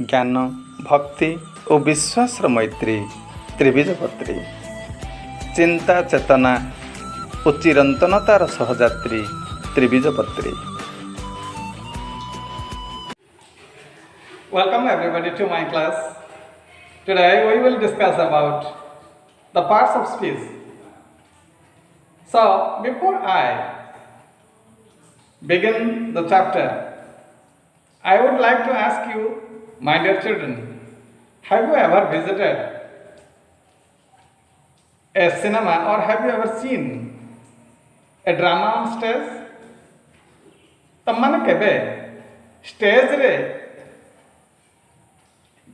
ज्ञान भक्ति और विश्वास मैत्री त्रिबीजपत्री चिंता चेतना और चिरंतनतार सहयात्री त्रिबीजपत्री। Welcome everybody to my class. Today we will discuss about the parts of speech. So before I begin the chapter, I would like to ask you, my dear children, have you ever visited a cinema or have you ever seen a drama on stage? तमने केबे stage रे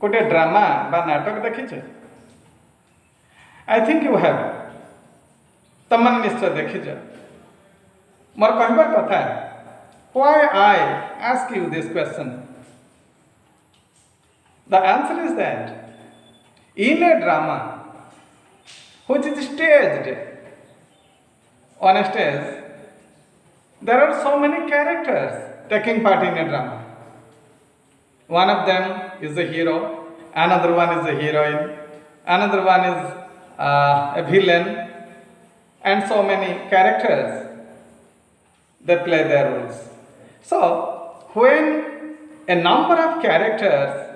गोटे drama बा नाटक देखिछे? I think you have. तमने निश्चय देखिछे। मोर कहबार कथा, why I ask you this question? The answer is that in a drama which is staged on a stage, there are so many characters taking part in a drama. One of them is the hero, another one is the heroine, another one is a villain, and so many characters that play their roles. So, when a number of characters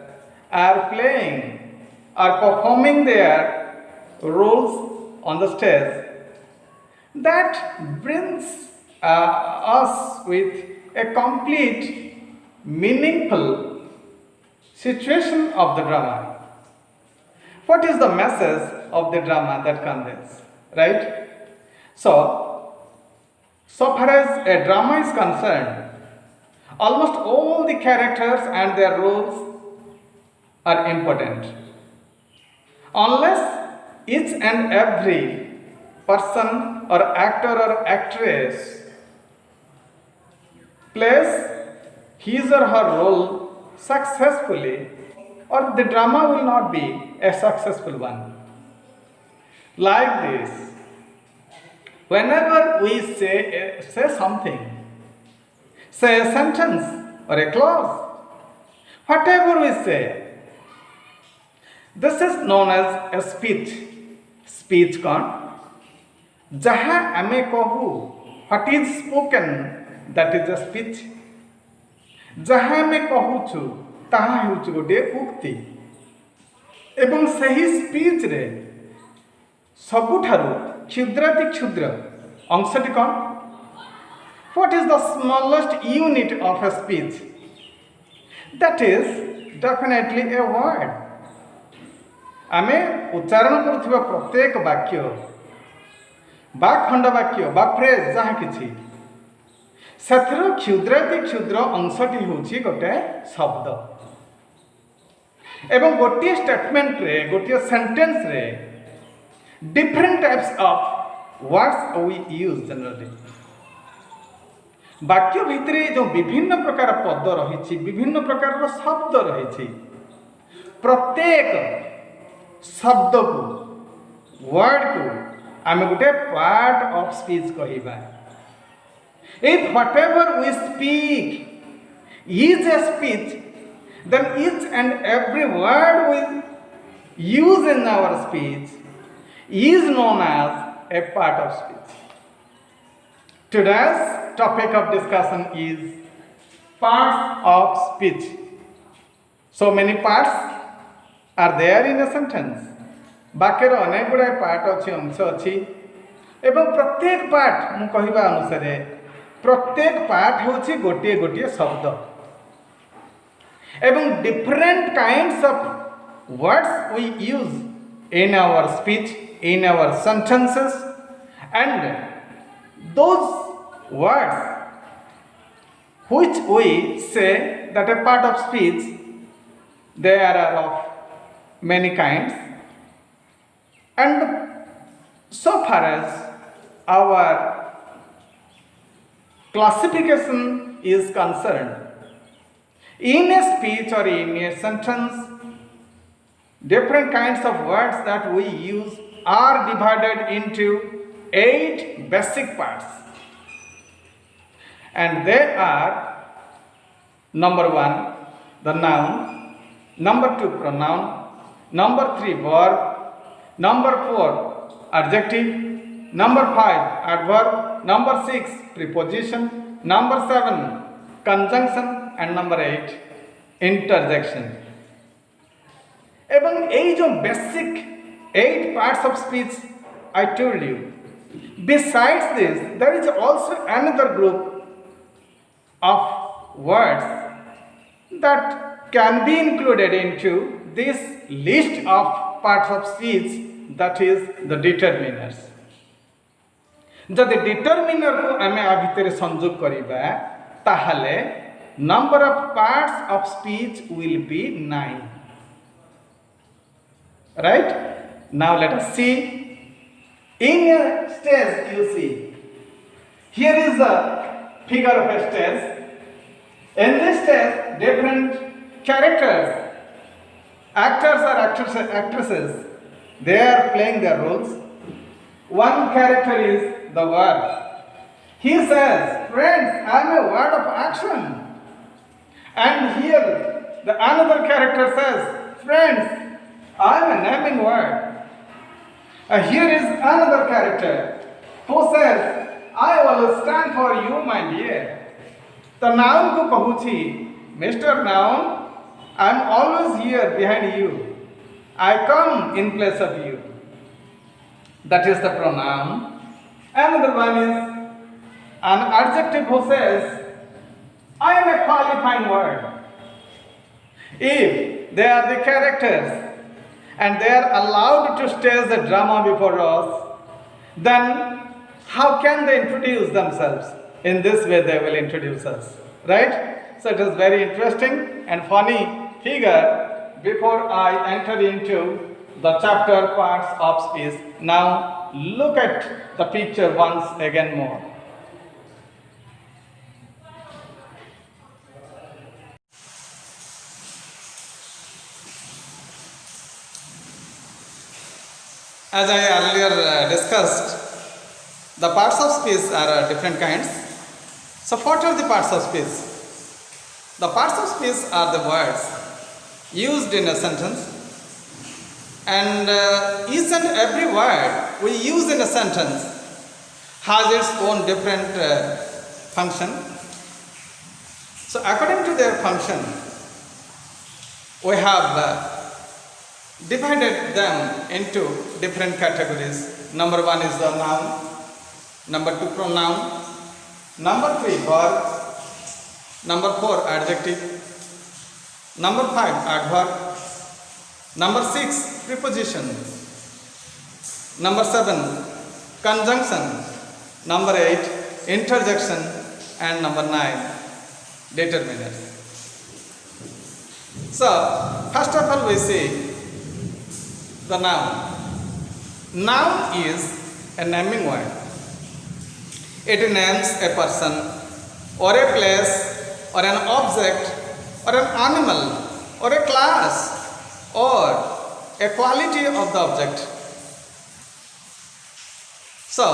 are playing or performing their roles on the stage, that brings us with a complete, meaningful situation of the drama. What is the message of the drama that conveys, right? So far as a drama is concerned, almost all the characters and their roles are important. Unless each and every person or actor or actress plays his or her role successfully, or the drama will not be a successful one. Like this, whenever we say something, say a sentence or a clause, whatever we say, this is known as a speech. Speech कौन? जहाँ हमें कहू, what is spoken, that is a speech. जहाँ हमें कहू छु, ताहा हेउछु गोटे उक्ति. एवं सही स्पीच रे सबुठारु क्षुद्राति क्षुद्र अंशटी कौन? What is the smallest unit of a speech? That is definitely a word. आमे उच्चारण करुवा प्रत्येक वाक्य बा खंड वाक्य बा फ्रेज जहाँ किछि सेथरो क्षुद्राति क्षुद्र अंशटी होछि गोटे शब्द. एवं गोटे स्टेटमेंट रे गोटे सेंटेंस रे different types of words we use generally. वाक्य भितरे जो विभिन्न प्रकार पद रही, विभिन्न प्रकार शब्द रही, प्रत्येक शब्द को वर्ड को आम गोटे पार्ट ऑफ स्पीच कहवा. If whatever we speak is a speech, then each and every word we use in our speech is known as a part of speech. Today's topic of discussion is parts of speech. So many parts are there in a sentence. वाक्यर अनेक गुड़ाए part अच्छी अंश अच्छी एवं प्रत्येक part मु कहवा अनुसार प्रत्येक पार्ट होछि गोटे गोटे शब्द एवं different kinds of words we use in our speech, in our sentences, and those words which we say that a part of speech, they are of many kinds. And so far as our classification is concerned, in a speech or in a sentence, different kinds of words that we use are divided into 8 basic parts. And they are: number 1, the noun; number 2 pronoun, number 3 verb, number 4 adjective, number 5 adverb, number 6 preposition, number 7 conjunction and number 8 interjection. এবং এই যে basic 8 parts of speech I told you, besides this there is also another group of words that can be included into this list of parts of speech, that is the determiners. যদি ডিଟরমিনার को आम आ भितर संयोग करिबा ताहले number of parts of speech will be 9. Right? Now let us see. In a stage you see, here is a figure of a stage. In this stage different characters, actors or actresses, they are playing their roles. One character is the word. He says, friends, I am a word of action. And here the another character says, friends, I am a naming word. Here is another character who says, I will stand for you, my dear. The noun को कहूची, Mr. Noun, I am always here behind you. I come in place of you. That is the pronoun. Another one is an adjective who says, I am a qualifying word. If they are the characters and they are allowed to stage the drama before us, then how can they introduce themselves? In this way they will introduce us, right? So it is very interesting and funny figure before I enter into the chapter parts of speech. Now look at the picture once again more. As I earlier discussed, the parts of speech are different kinds. So what are the parts of speech? The parts of speech are the words used in a sentence, and each and every word we use in a sentence has its own different function. So according to their function, we have divided them into different categories. Number 1 is the noun, number 2 pronoun, number 3 verb, number 4 adjective, number 5 adverb, number 6 preposition, number 7 conjunction, number 8 interjection, and number 9 determiners. So first of all we see the noun. Noun is a naming word. It names a person or a place or an object or an animal or a class or a quality of the object. So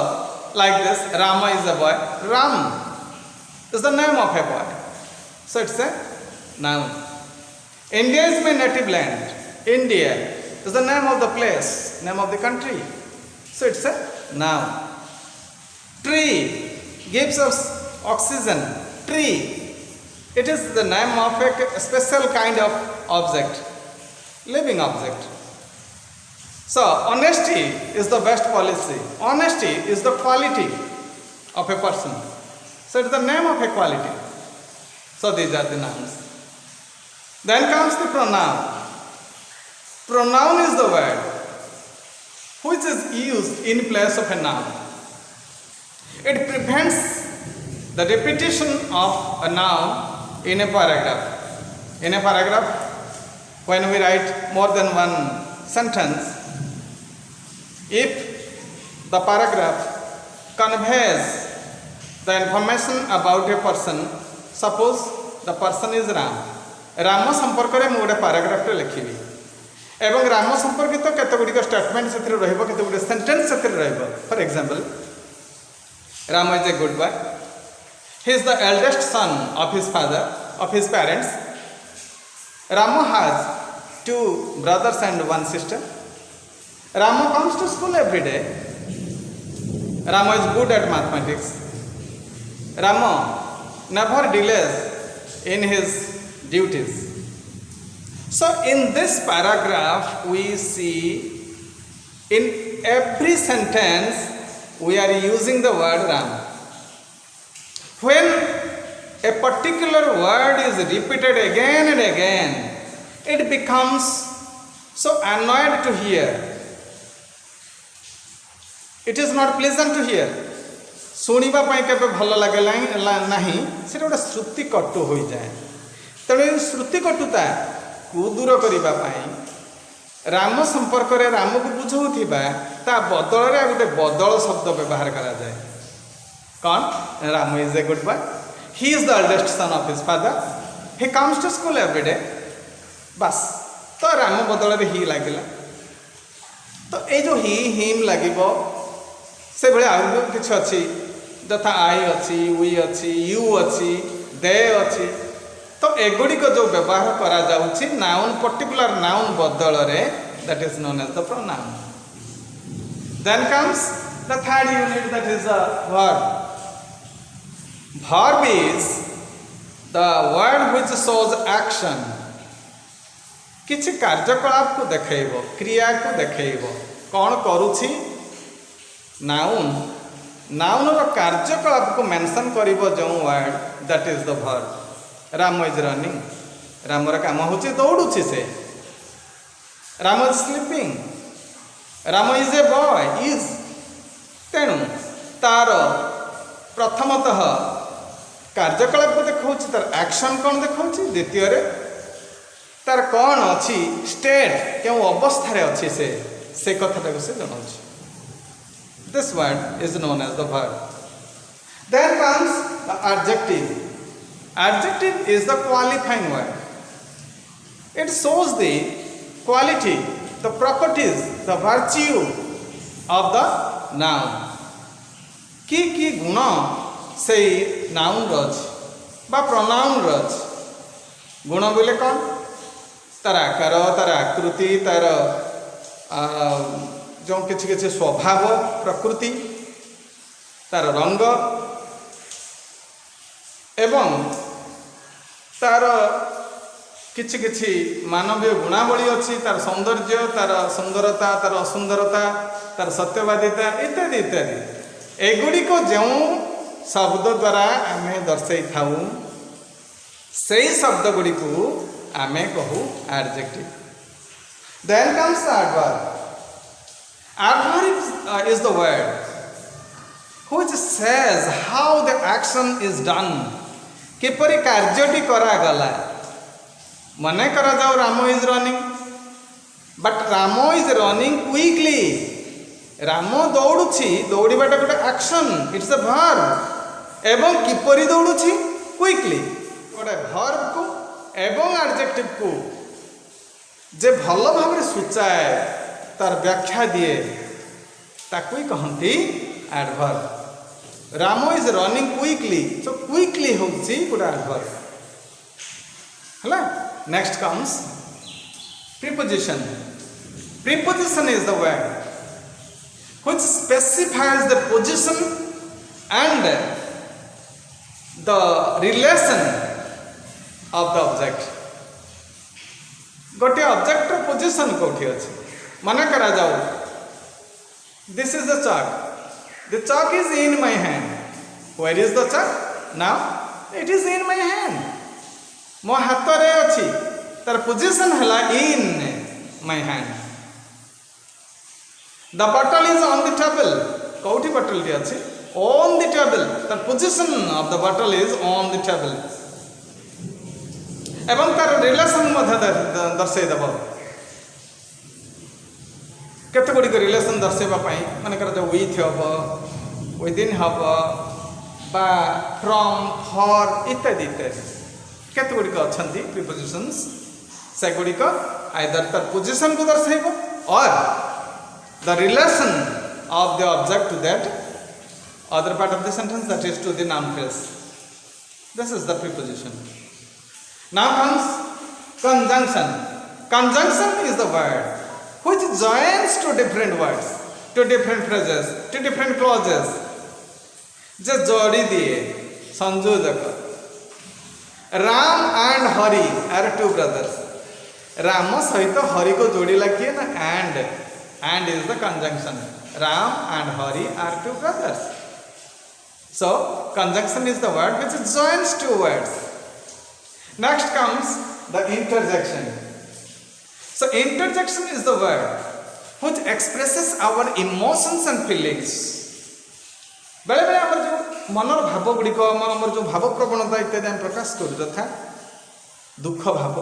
like this, Rama is a boy. Ram is the name of a boy. So it's a noun. India is my native land. India is the name of the place, name of the country. So it's a noun. Tree gives us oxygen. Tree, it is the name of a special kind of object, living object. So honesty is the best policy. Honesty is the quality of a person. So it's the name of a quality. So these are the nouns. Then comes the pronoun. Pronoun is the word which is used in place of a noun. It prevents the repetition of a noun in a paragraph. In a paragraph, when we write more than one sentence, if the paragraph conveys the information about a person, suppose the person is Ram. Ram ସମ୍ପର୍କରେ ମୁଁ ଗୋଟେ ପାରାଗ୍ରାଫଟେ ଲେଖିବି ଏବଂ ରାମ ସମ୍ପର୍କିତ କେତେଗୁଡ଼ିକ statement ସେଥିରେ ରହିବ, କେତେଗୁଡ଼ିଏ sentence ସେଥିରେ ରହିବ. For example, Rama is a good boy. He is the eldest son of his father, of his parents. Rama has two brothers and one sister. Rama comes to school every day. Rama is good at mathematics. Rama never delays in his duties. So in this paragraph we see in every sentence we are using the word Ram. When a particular word is repeated again and again, it becomes so annoyed to hear. It is not pleasant to hear. ଶୁଣିବା ପାଇଁ କେବେ ଭଲ ଲାଗେ ନାହିଁ, ସେଟା ଗୋଟେ ଶ୍ରୁତି କଟୁ ହୋଇଯାଏ। ତେଣୁ ଏହି ଶ୍ରୁତି କଟୁତାକୁ ଦୂର କରିବା ପାଇଁ ରାମ ସମ୍ପର୍କରେ ରାମକୁ ବୁଝାଉଥିବା ତା ବଦଳରେ ଆଉ ଗୋଟେ ବଦଳ ଶବ୍ଦ ବ୍ୟବହାର କରାଯାଏ। କ'ଣ? Ram is a good boy, he is the eldest son of his father, he comes to school every day. ବାସ୍, ତ ରାମ ବଦଳରେ ହି ଲାଗିଲା। ତ ଏଇ ଯେଉଁ ହିମ୍ ଲାଗିବ, ସେଭଳି ଆଉ କିଛି ଅଛି, ଯଥା ଆଇ ଅଛି, ୱି ଅଛି, ୟୁ ଅଛି, ଦେ ଅଛି। ତ ଏଗୁଡ଼ିକ ଯେଉଁ ବ୍ୟବହାର କରାଯାଉଛି ନାଉନ୍, ପର୍ଟିକୁଲାର ନାଉନ୍ ବଦଳରେ, that is known as the pronoun. Then comes the third unit, that is the verb. Verb is the word which shows action. କିଛି କାର୍ଯ୍ୟକଳାପକୁ ଦେଖେଇବ, କ୍ରିୟାକୁ ଦେଖେଇବ। କ'ଣ କରୁଛି? ନାଉନ୍, ନାଉନ୍ର କାର୍ଯ୍ୟକଳାପକୁ ମେନସନ୍ କରିବ ଯେଉଁ word, that is the verb. Ram is running, ରାମର କାମ ହେଉଛି ଦୌଡ଼ୁଛି ସେ। Ram is sleeping, Ram is a boy, is. ତେଣୁ ତାର ପ୍ରଥମତଃ କାର୍ଯ୍ୟକଳାପକୁ ଦେଖାଉଛି, ତାର ଆକ୍ସନ୍ କ'ଣ ଦେଖାଉଛି। ଦ୍ୱିତୀୟରେ ତାର କ'ଣ ଅଛି, ଷ୍ଟେଟ୍, କେଉଁ ଅବସ୍ଥାରେ ଅଛି ସେ କଥାଟାକୁ ସେ ଜଣାଉଛି। This word is known as the verb. Then comes the adjective. Adjective is the qualifying word. It shows the quality, the properties, the virtue of the noun. କି ଗୁଣ ସେଇ ନାଉନ୍ର ଅଛି ବା ପ୍ରନାଉନ୍ର ଅଛି। ଗୁଣ ବୋଇଲେ କ'ଣ? ତାର ଆକାର, ତାର ଆକୃତି, ତାର ଯେଉଁ କିଛି କିଛି ସ୍ୱଭାବ, ପ୍ରକୃତି, ତାର ରଙ୍ଗ ଏବଂ ତାର କିଛି କିଛି ମାନବୀୟ ଗୁଣାବଳୀ ଅଛି, ତାର ସୌନ୍ଦର୍ଯ୍ୟ, ତାର ସୁନ୍ଦରତା, ତାର ଅସୁନ୍ଦରତା, ତାର ସତ୍ୟବାଦିତା ଇତ୍ୟାଦି ଇତ୍ୟାଦି। ଏଗୁଡ଼ିକ ଯେଉଁ ଶବ୍ଦ ଦ୍ୱାରା ଆମେ ଦର୍ଶାଇଥାଉ, ସେଇ ଶବ୍ଦ ଗୁଡ଼ିକୁ ଆମେ କହୁ adjective. Then comes the adverb. Adverb is the word which says how the action is done. କିପରି କାର୍ଯ୍ୟଟି କରାଗଲା। ମନେ କରାଯାଉ Ram is running, but Ram is running quickly. Ram ଦୌଡ଼ୁଛି, ଦୌଡ଼ିବାଟା ଗୋଟେ ଆକ୍ସନ୍, ଇଟ୍ସ ଏ ଭର୍ବ। ଏବଂ କିପରି ଦୌଡ଼ୁଛି? କ୍ୱିକଲି। ଗୋଟେ ଭର୍ବକୁ ଏବଂ ଆଡଜେକ୍ଟିଭକୁ ଯେ ଭଲ ଭାବରେ ସୂଚାଏ, ତାର ବ୍ୟାଖ୍ୟା ଦିଏ, ତାକୁ ହିଁ କହନ୍ତି adverb. Ram is running quickly, so quickly ହେଉଛି ଗୋଟେ ଆଡଭର୍ବ ହେଲା। Next comes preposition. Preposition is the word which specifies the position and the relation of the object. गोटे ऑब्जेक्ट पोजिशन कोठी अछि। मने करा जाऊ, this is the chalk, the chalk is in my hand. Where is the chalk? Now it is in my hand. मो हाथ रे अछि, तार पोजिशन हला in my hand. The bottle is on the table. कोठी बॉटल टी अछि? On the table. तार position of the bottle is on the table. एवं तार रिलेशन दर्शाई देव। केते गुड़िक रिलेशन दर्शाइवाई मानकर जो विथ हम, विदिन हम, बा फ्रॉम, फॉर इत्यादि इत्यादि केते गुड़िक अच्छा प्रिपोजिशंस। से गुड़िक आइदर तार पोजिशन को दर्शाइब और the relation of the object to that other part of the sentence, that is to the noun phrase. This is the preposition. Now comes conjunction. Conjunction is the word which joins to different words, to different phrases, to different clauses. যে जोड़ी दिए संयोजक. Ram and Hari are two brothers. Ram सहित हरि को जोड़ीला किए ना and is the conjunction. Ram and Hari are two brothers. So conjunction is the word which joins two words. Next comes the interjection. So interjection is the word which expresses our emotions and feelings. बेले बेले आमर जो मनर भाव गुड़िक आमर जो भाव प्रवणता इत्यादि आम प्रकाश करूँ तथा दुख भाव,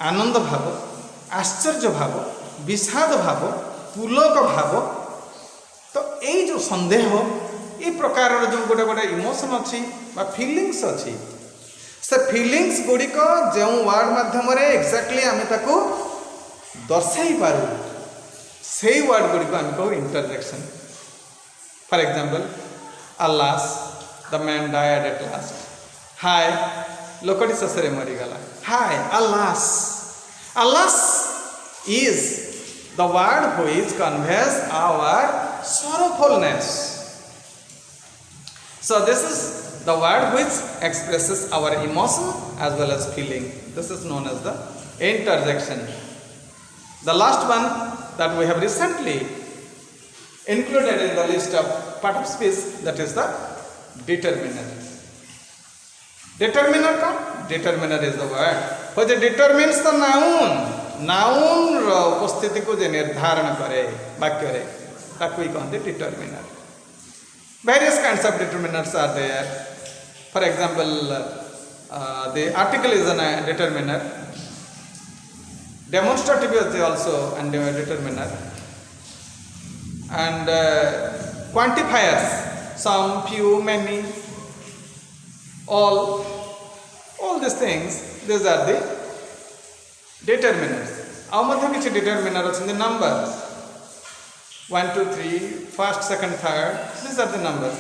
आनंद भाव, आश्चर्य भाव, विषाद भाव, पुलक भाव, तो यही जो संदेह ये प्रकार जो गोटे गोटे इमोशन अच्छी फिलिंग्स अच्छी से फिलिंग्स गुड़िक जो वर्ड मध्यम एक्जाक्टली आम ताको दर्शाई पारू से वर्ड गुड़िक आम कहू interjection. For example, alas, the man died at last. Hi, lokati sasare marigala. Hi, alas. Alas is the word which conveys our sorrowfulness. So this is the word which expresses our emotion as well as feeling. This is known as the interjection. The last one that we have recently included in the list of part of speech, that is the determiner. Determiner का determiner is the word which determines the noun. Noun रो उपस्थिति को जे निर्धारण करे वाक्य रे ताकू ही कहते determiner. Various kinds of determiners are there. For example, the article is a determiner. Demonstrative is also a determiner. And quantifiers, some, few, many, all these things, these are the determiners. Our mother which determiner is in the number 1, 2, 3, first, second, third, these are the numbers.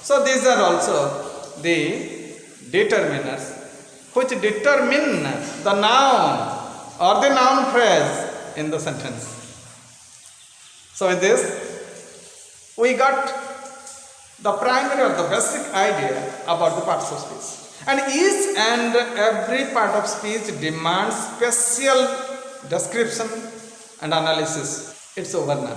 So these are also the determiners which determine the noun or the noun phrase in the sentence. So with this, we got the primary or the basic idea about the parts of speech. And each and every part of speech demands special description and analysis. It's over now.